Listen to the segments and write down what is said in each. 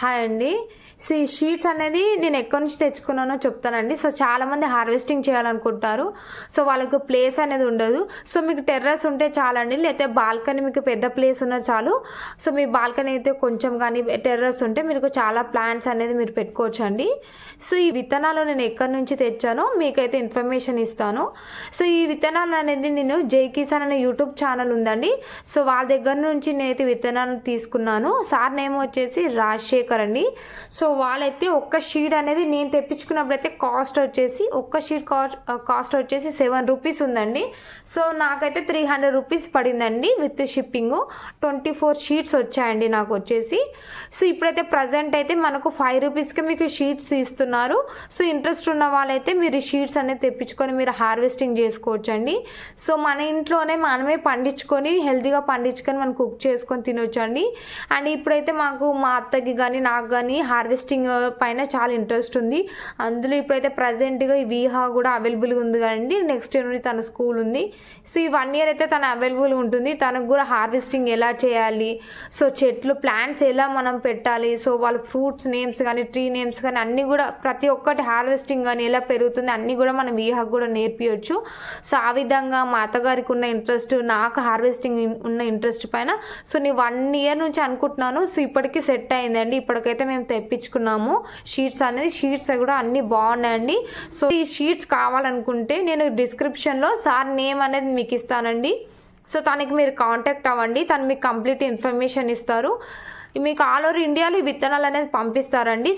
Hi అండి. So ఈ sheets అనేది నేను ఎక్కడి నుంచి తెచ్చుకున్నానో చెప్తానండి. సో చాలామంది హార్వెస్టింగ్ చేయాలనుకుంటారు. సో వాళ్ళకు ప్లేస్ అనేది ఉండదు. సో మీకు టెర్రస్ ఉంటే చాలండి, లేకపోతే బాల్కనీ మీకు పెద్ద ప్లేస్ ఉన్నా చాలు. సో మీ బాల్కనీ అయితే కొంచెం కానీ టెర్రస్ ఉంటే మీకు చాలా ప్లాంట్స్ అనేది మీరు పెట్టుకోవచ్చు అండి. సో ఈ విత్తనాలు నేను ఎక్కడి నుంచి తెచ్చానో మీకైతే ఇన్ఫర్మేషన్ ఇస్తాను. సో ఈ విత్తనాలు అనేది నేను జై కిసాన్ అనే యూట్యూబ్ ఛానల్ ఉందండి. సో వాళ్ళ దగ్గర నుంచి నేనైతే విత్తనాలు తీసుకున్నాను. సార్ నేమ్ వచ్చేసి రాజశేఖర్ అండి. సో వాళ్ళైతే ఒక్క షీట్ అనేది నేను తెప్పించుకున్నప్పుడైతే కాస్ట్ వచ్చేసి ఒక్క షీట్ కాస్ట్ వచ్చేసి 7 రూపీస్ ఉందండి. సో నాకైతే 300 రూపీస్ పడిందండి విత్ షిప్పింగ్. 24 షీట్స్ వచ్చాయండి నాకు వచ్చేసి. సో ఇప్పుడైతే ప్రజెంట్ అయితే మనకు 5 రూపీస్కి మీకు షీట్స్ ఇస్తున్నారు. సో ఇంట్రెస్ట్ ఉన్న వాళ్ళైతే మీరు షీట్స్ అనేది తెప్పించుకొని మీరు హార్వెస్టింగ్ చేసుకోవచ్చు అండి. సో మన ఇంట్లోనే మనమే పండించుకొని హెల్తీగా పండించుకొని మనం కుక్ చేసుకొని తినొచ్చు అండి. అండ్ ఇప్పుడైతే మాకు మా అత్తకి కానీ నాకు కానీ హార్వెస్టింగ్ పైన చాలా ఇంట్రెస్ట్ ఉంది. అందులో ఇప్పుడైతే ప్రజెంట్గా ఈ వీహా కూడా అవైలబుల్గా ఉంది కదండి. నెక్స్ట్ ఇయర్ నుంచి తన స్కూల్ ఉంది. సో ఈ 1 ఇయర్ అయితే తను అవైలబుల్ ఉంటుంది. తనకు కూడా హార్వెస్టింగ్ ఎలా చేయాలి, సో చెట్లు ప్లాంట్స్ ఎలా మనం పెట్టాలి, సో వాళ్ళ ఫ్రూట్స్ నేమ్స్ కానీ ట్రీ నేమ్స్ కానీ అన్నీ కూడా ప్రతి ఒక్కటి హార్వెస్టింగ్ కానీ ఎలా పెరుగుతుంది అన్నీ కూడా మనం వీహాకు కూడా నేర్పించవచ్చు. సో ఆ విధంగా మా అత్తగారికి ఉన్న ఇంట్రెస్ట్, నాకు హార్వెస్టింగ్ ఉన్న ఇంట్రెస్ట్ పైన సో నేను 1 ఇయర్ నుంచి అనుకుంటున్నాను. సో ఇప్పటికీ సెట్ అయిందండి. ఇప్పటికైతే మేము తెప్పించుకున్నాము షీట్స్ అనేది. షీట్స్ కూడా అన్నీ బాగున్నాయండి. సో ఈ షీట్స్ కావాలనుకుంటే నేను డిస్క్రిప్షన్లో సార్ నేమ్ అనేది మీకు ఇస్తానండి. సో తనకి మీరు కాంటాక్ట్ అవ్వండి. తను మీకు కంప్లీట్ ఇన్ఫర్మేషన్ ఇస్తారు. మీకు ఆల్ ఓవర్ ఇండియాలో ఈ విత్తనాలు అనేది పంపిస్తారండి.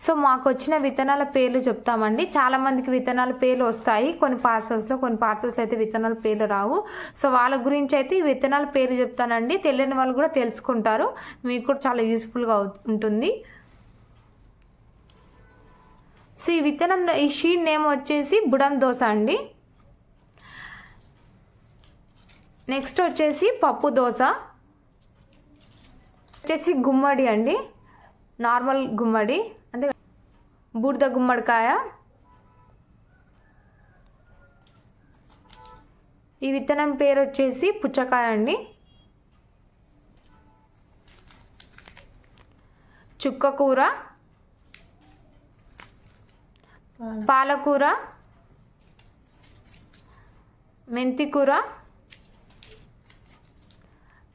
సో మాకు వచ్చిన విత్తనాల పేర్లు చెప్తామండి. చాలామందికి విత్తనాల పేర్లు వస్తాయి కొన్ని పార్సల్స్లో అయితే విత్తనాల పేర్లు రావు. సో వాళ్ళ గురించి అయితే ఈ విత్తనాల పేర్లు చెప్తానండి. తెలియని వాళ్ళు కూడా తెలుసుకుంటారు. మీకు కూడా చాలా యూస్ఫుల్గా ఉంటుంది. సో ఈ షీట్ నేమ్ వచ్చేసి బుడం దోశ అండి. నెక్స్ట్ వచ్చేసి పప్పు దోశ, వచ్చేసి గుమ్మడి అండి, నార్మల్ గుమ్మడి అంటే బూడిద గుమ్మడికాయ. ఈ విత్తనం పేరు వచ్చేసి పుచ్చకాయ అండి. చుక్కకూర, పాలకూర, మెంతికూర,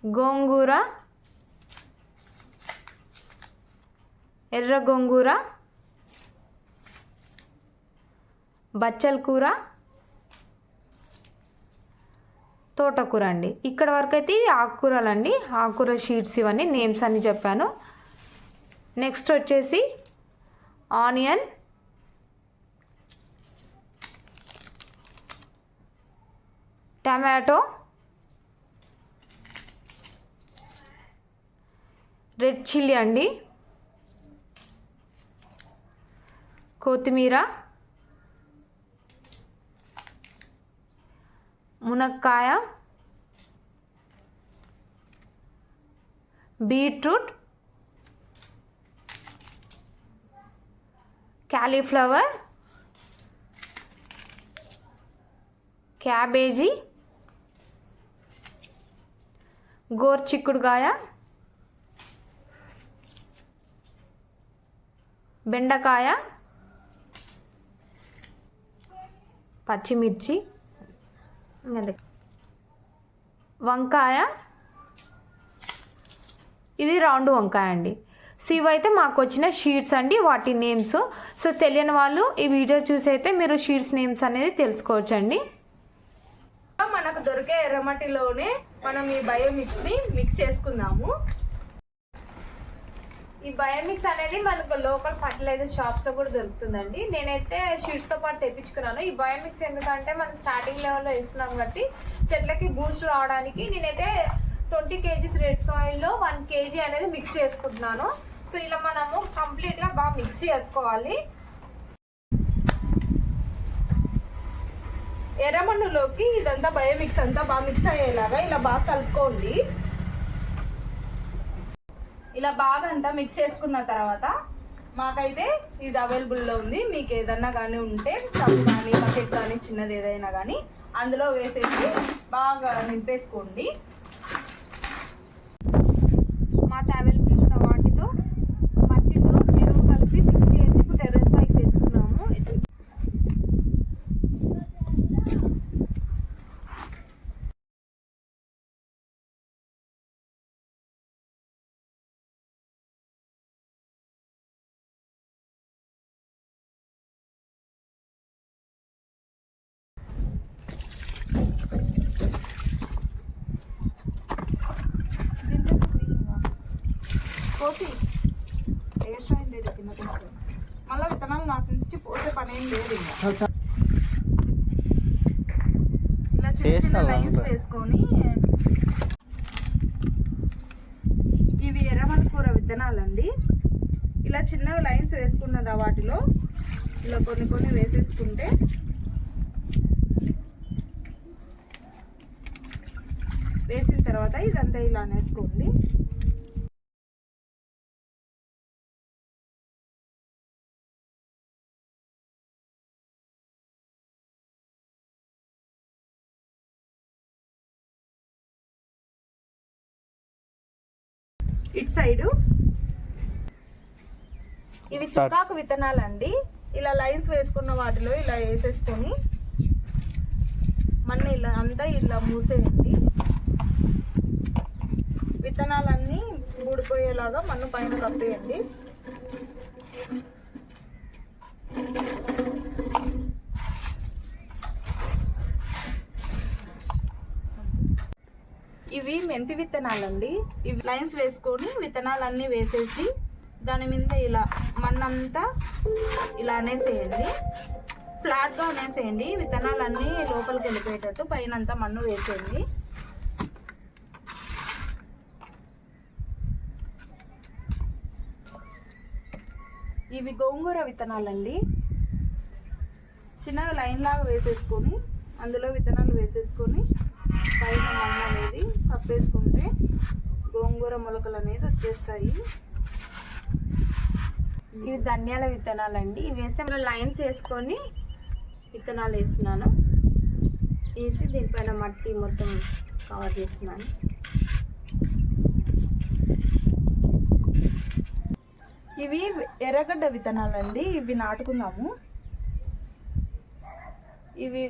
గోంగూర, ఎర్ర గోంగూర, బచ్చల కూర, తోటకూర అండి. ఇక్కడ వరకు అయితే ఇవి ఆకుకూరలు అండి. ఆకుకూర షీట్స్ ఇవన్నీ నేమ్స్ అన్ని చెప్పాను. నెక్స్ట్ వచ్చేసి ఆనియన్, టమాటో, రెడ్ చిల్లీ అండి, కొత్తిమీర, మునక్కాయ, బీట్రూట్, క్యాలీఫ్లవర్, క్యాబేజీ, గోర్చిక్కుడుకాయ, బెండకాయ, పచ్చిమిర్చి, వంకాయ, ఇది రౌండ్ వంకాయ అండి. సో ఇవైతే మాకు వచ్చిన షీట్స్ అండి, వాటి నేమ్స్. సో తెలియని వాళ్ళు ఈ వీడియో చూసి అయితే మీరు షీట్స్ నేమ్స్ అనేది తెలుసుకోవచ్చండి. మనకు దొరికే ఎర్రమట్టిలోనే మనం ఈ బయోమిక్స్ని మిక్స్ చేసుకుందాము. ఈ బయోమిక్స్ అనేది మనకు లోకల్ ఫర్టిలైజర్ షాప్స్లో కూడా దొరుకుతుందండి. నేనైతే షీట్స్తో పాటు తెప్పించుకున్నాను. ఈ బయోమిక్స్ ఎందుకంటే మనం స్టార్టింగ్ లెవెల్లో ఇస్తున్నాం కాబట్టి చెట్లకి బూస్ట్ రావడానికి నేనైతే 20 kgs రెడ్ సాయిల్లో 1 kg అనేది మిక్స్ చేసుకుంటున్నాను. సో ఇలా మనము కంప్లీట్గా బాగా మిక్స్ చేసుకోవాలి. ఎర్రమన్నులోకి ఇదంతా బయోమిక్స్ అంతా బాగా మిక్స్ అయ్యేలాగా ఇలా బాగా కలుపుకోండి. ఇలా బాగా అంతా మిక్స్ చేసుకున్న తర్వాత మాకైతే ఇది అవైలబుల్లో ఉంది. మీకు ఏదన్నా కానీ ఉంటే టబ్ కానీ బకెట్ కానీ చిన్నది ఏదైనా కానీ అందులో వేసేసి బాగా నింపేసుకోండి. మాకు అవైలబుల్ ఉన్న వాటితో పోసి వేస్ట్ అయింది కింద కొంచెం. మళ్ళీ విత్తనాలు నాటి నుంచి పోసే పని ఏం లేదు ఇంకా. ఇలా చిన్న చిన్న లైన్స్ వేసుకొని, ఇవి ఎర్రమణికూర విత్తనాలండి. ఇలా చిన్న లైన్స్ వేసుకున్నదా వాటిలో ఇలా కొన్ని కొన్ని వేసేసుకుంటే వేసిన తర్వాత ఇదంతా ఇలా అనేసుకోండి. ఇటు సైడు ఇవి చుక్కాకు విత్తనాలండి. ఇలా లైన్స్ వేసుకున్న వాటిలో ఇలా వేసేసుకొని మళ్ళీ ఇలా అంతా ఇలా మూసేయండి. విత్తనాలన్నీ ఊడిపోయేలాగా మన్ను పైన కప్పేయండి. ఇవి మెంతి విత్తనాలండి. ఇవి లైన్స్ వేసుకొని విత్తనాలన్నీ వేసేసి దాని మీద ఇలా మన్నంతా ఇలా అనేసేయండి. ఫ్లాట్గా అనేసేయండి. విత్తనాలన్నీ లోపలికి వెళ్ళిపోయేటట్టు పైన అంతా మన్ను వేసేయండి. ఇవి గోంగూర విత్తనాలండి. చిన్నగా లైన్ లాగా వేసేసుకొని అందులో విత్తనాలు వేసేసుకొని పైన మన్ను అనేది కప్పేసుకుంటే గోంగూర మొలకలు అనేది వచ్చేస్తాయి. ఇవి ధనియాల విత్తనాలండి. ఇవి వేస్తే మనం లైన్స్ వేసుకొని విత్తనాలు వేస్తున్నాను. వేసి దీనిపైన మట్టి మొత్తం కవర్ చేస్తున్నాను. ఇవి ఎర్రగడ్డ విత్తనాలండి. ఇవి నాటుకుందాము. ఇవి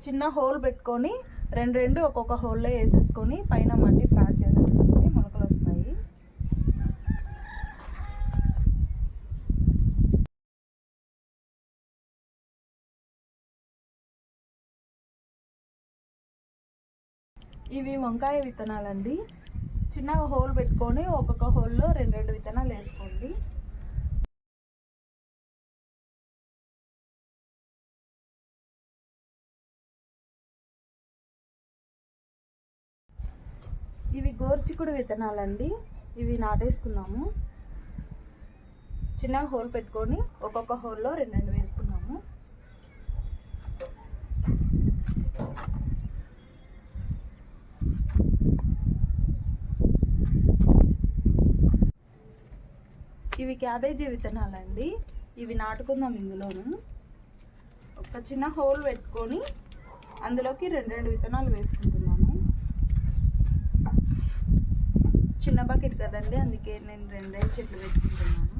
చిన్న హోల్ పెట్టుకొని రెండు ఒక్కొక్క హోల్లో వేసేసుకొని పైన మట్టి ఫ్లాట్ చేసేసుకుంటే మొలకలు వస్తాయి. ఇవి వంకాయ విత్తనాలండి. చిన్నగా హోల్ పెట్టుకొని ఒక్కొక్క హోల్లో రెండు విత్తనాలు వేసుకోండి. ఇవి గోర్చిక్కుడు విత్తనాలండి. ఇవి నాటేసుకున్నాము. చిన్నగా హోల్ పెట్టుకొని ఒక్కొక్క హోల్లో రెండు వేసుకున్నాము. ఇవి క్యాబేజీ విత్తనాలండి. ఇవి నాటుకుందాం. ఇందులోను ఒక చిన్న హోల్ పెట్టుకొని అందులోకి రెండు విత్తనాలు వేసుకుంటున్నాను. చిన్న బకెట్ కదండి, అందుకే నేను 2 చెట్లు పెట్టుకుంటున్నాను.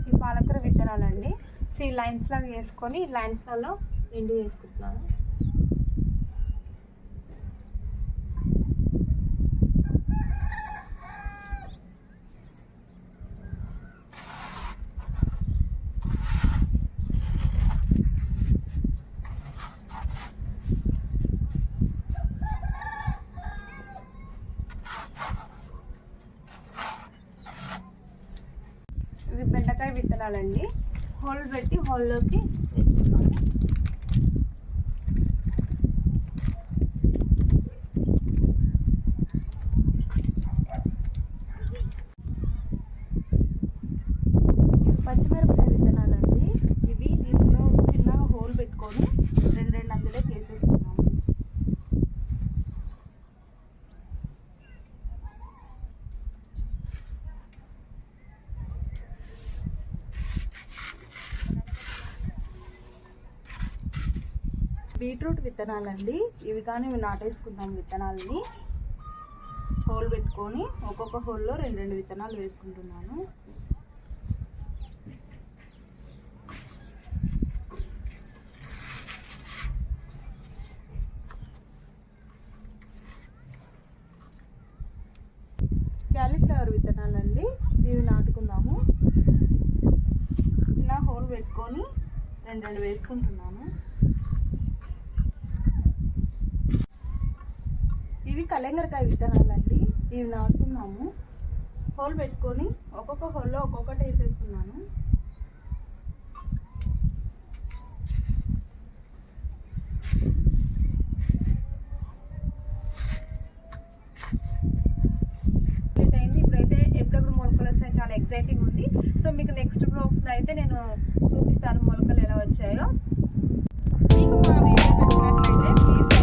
ఈ పాలకూర విత్తనాలండి. సో ఈ లైన్స్ లాగా వేసుకొని ఈ లైన్స్లలో నిండు వేసుకుంటున్నాను. ఇవి బెండకాయ విత్తనాలండి. హోల్ పెట్టి హోల్లోకి వేసుకున్నాము. ఇవి పచ్చిమిరపకాయ విత్తనాలండి. ఇవి దీంట్లో చిన్నగా హోల్ పెట్టుకొని రెండు అందులోకి వేసేసుకున్నాము. బీట్రూట్ విత్తనాలండి. ఇవి కానీ ఇవి నాటేసుకుందాం. విత్తనాలని హోల్ పెట్టుకొని ఒక్కొక్క హోల్లో రెండు విత్తనాలు వేసుకుంటున్నాను. క్యాలీఫ్లవర్ విత్తనాలండి. ఇవి నాటుకుందాము. చిన్న హోల్ పెట్టుకొని రెండు వేసుకుంటున్నాను. ఇవి కలంగరకాయ విత్తనాలండి. ఇవి నాటుకున్నాము. హోల్ పెట్టుకొని ఒక్కొక్క హోల్లో ఒక్కొక్కటి వేసేస్తున్నాను. అయింది. ఇప్పుడైతే ఎప్పుడెప్పుడు మొలకలు వస్తాయి చాలా ఎక్సైటింగ్ ఉంది. సో మీకు నెక్స్ట్ బ్లాగ్స్లో అయితే నేను చూపిస్తాను మొలకలు ఎలా వచ్చాయో. మీకు మా వీడియో నచ్చినట్లయితే ప్లీజ్